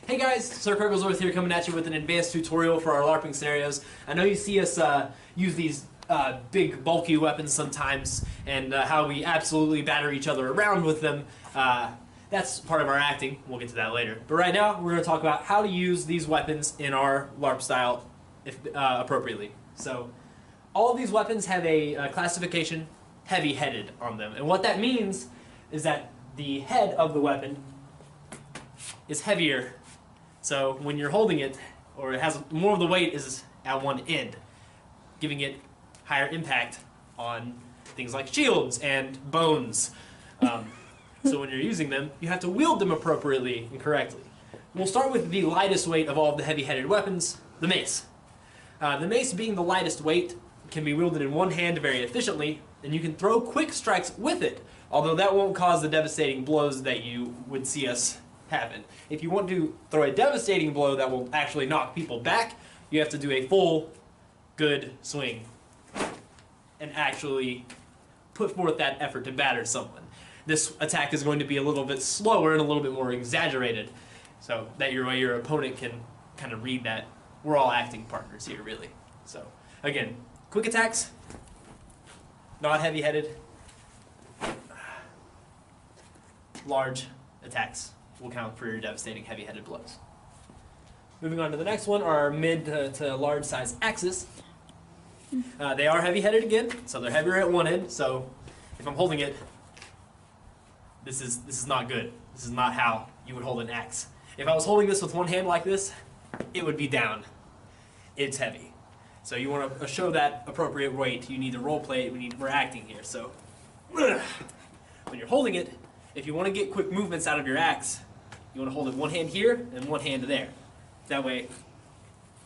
Hey guys, Sir Kirklesworth here coming at you with an advanced tutorial for our LARPing scenarios. I know you see us use these big bulky weapons sometimes and how we absolutely batter each other around with them. That's part of our acting. We'll get to that later. But right now we're going to talk about how to use these weapons in our LARP style appropriately. So all of these weapons have a classification heavy-headed on them. And what that means is that the head of the weapon is heavier. So when you're holding it, or it has more of the weight is at one end, giving it higher impact on things like shields and bones. So when you're using them, you have to wield them appropriately and correctly. We'll start with the lightest weight of all of the heavy-headed weapons, the mace. The mace, being the lightest weight, can be wielded in one hand very efficiently, and you can throw quick strikes with it, although that won't cause the devastating blows that you would see us happen. If you want to throw a devastating blow that will actually knock people back, you have to do a full, good swing and actually put forth that effort to batter someone. This attack is going to be a little bit slower and a little bit more exaggerated, so that your opponent can kind of read that we're all acting partners here, really. So, again, quick attacks, not heavy-headed, large attacks will count for your devastating heavy-headed blows. Moving on to the next one are our mid to large size axes. They are heavy-headed again, so they're heavier at one end. So if I'm holding it, this is not good. This is not how you would hold an axe. If I was holding this with one hand like this, it would be down. It's heavy. So you want to show that appropriate weight. You need to role play it. We're acting here. So when you're holding it, if you want to get quick movements out of your axe, you want to hold it one hand here and one hand there. That way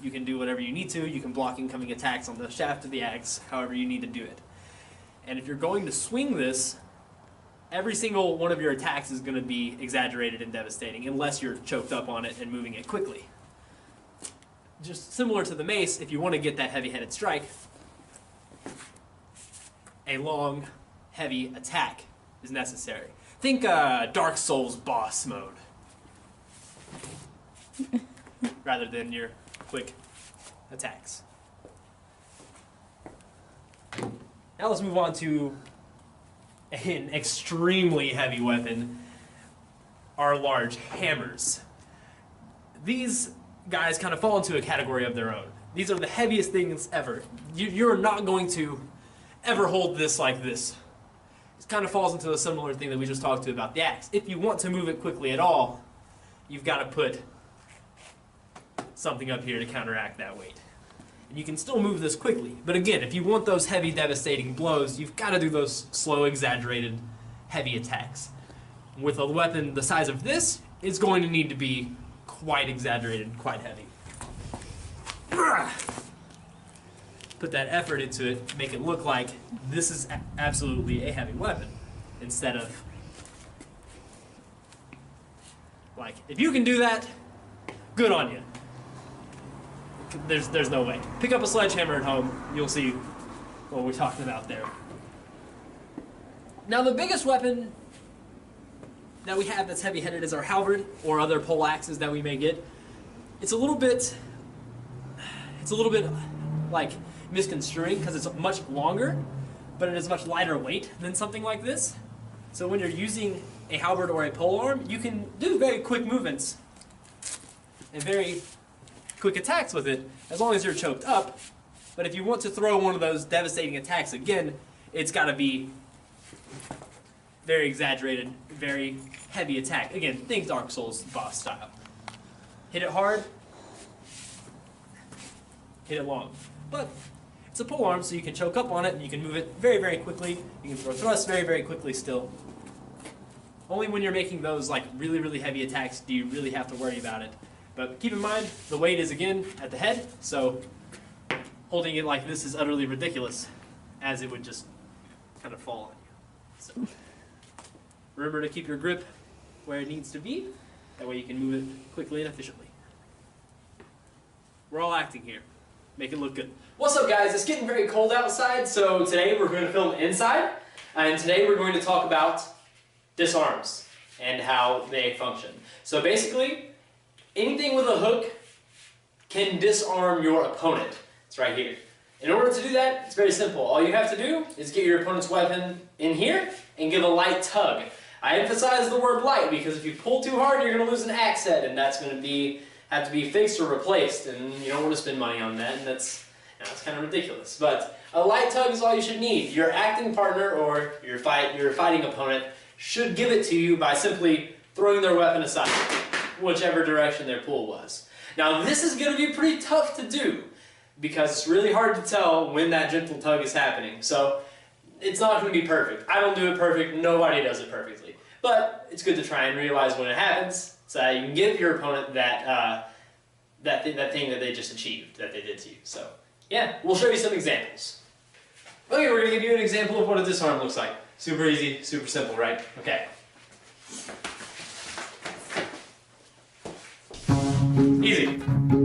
you can do whatever you need to. You can block incoming attacks on the shaft of the axe, however you need to do it. And if you're going to swing this, every single one of your attacks is going to be exaggerated and devastating unless you're choked up on it and moving it quickly. Just similar to the mace, if you want to get that heavy-headed strike, a long, heavy attack is necessary. Think Dark Souls boss mode, rather than your quick attacks. Now let's move on to an extremely heavy weapon, our large hammers. These guys kind of fall into a category of their own. These are the heaviest things ever. You're not going to ever hold this like this. It kind of falls into a similar thing that we just talked about the axe. If you want to move it quickly at all, you've got to put something up here to counteract that weight. And you can still move this quickly. But again, if you want those heavy, devastating blows, you've got to do those slow, exaggerated, heavy attacks. With a weapon the size of this, it's going to need to be quite exaggerated, quite heavy. Put that effort into it, make it look like this is absolutely a heavy weapon, instead of, like, if you can do that, good on you. There's no way. Pick up a sledgehammer at home, you'll see what we're talking about there. Now the biggest weapon that we have that's heavy-headed is our halberd or other pole axes that we may get. It's a little bit like misconstruing because it's much longer, but it is much lighter weight than something like this. So when you're using a halberd or a pole arm, you can do very quick movements and very quick attacks with it, as long as you're choked up. But if you want to throw one of those devastating attacks again, it's got to be very exaggerated, very heavy attack. Again, think Dark Souls boss style. Hit it hard, hit it long. But it's a pole arm, so you can choke up on it and you can move it very, very quickly. You can throw thrusts very, very quickly still. Only when you're making those like really, really heavy attacks do you really have to worry about it. But keep in mind, the weight is again at the head, so holding it like this is utterly ridiculous, as it would just kind of fall on you. So remember to keep your grip where it needs to be, that way you can move it quickly and efficiently. We're all acting here. Make it look good. What's up guys? It's getting very cold outside, so today we're going to film inside, and today we're going to talk about disarms and how they function. So basically, anything with a hook can disarm your opponent. It's right here. In order to do that, it's very simple. All you have to do is get your opponent's weapon in here and give a light tug. I emphasize the word light because if you pull too hard, you're going to lose an axe head, and that's going to have to be fixed or replaced, and you don't want to spend money on that, and that's kind of ridiculous. But a light tug is all you should need. Your acting partner or your fighting opponent should give it to you by simply throwing their weapon aside, whichever direction their pull was. Now this is going to be pretty tough to do because it's really hard to tell when that gentle tug is happening. So it's not going to be perfect. I don't do it perfect. Nobody does it perfectly. But it's good to try and realize when it happens so that you can give your opponent that thing that they just achieved, that they did to you. So yeah, we'll show you some examples. Okay, we're going to give you an example of what a disarm looks like. Super easy, super simple, right? Okay. Easy.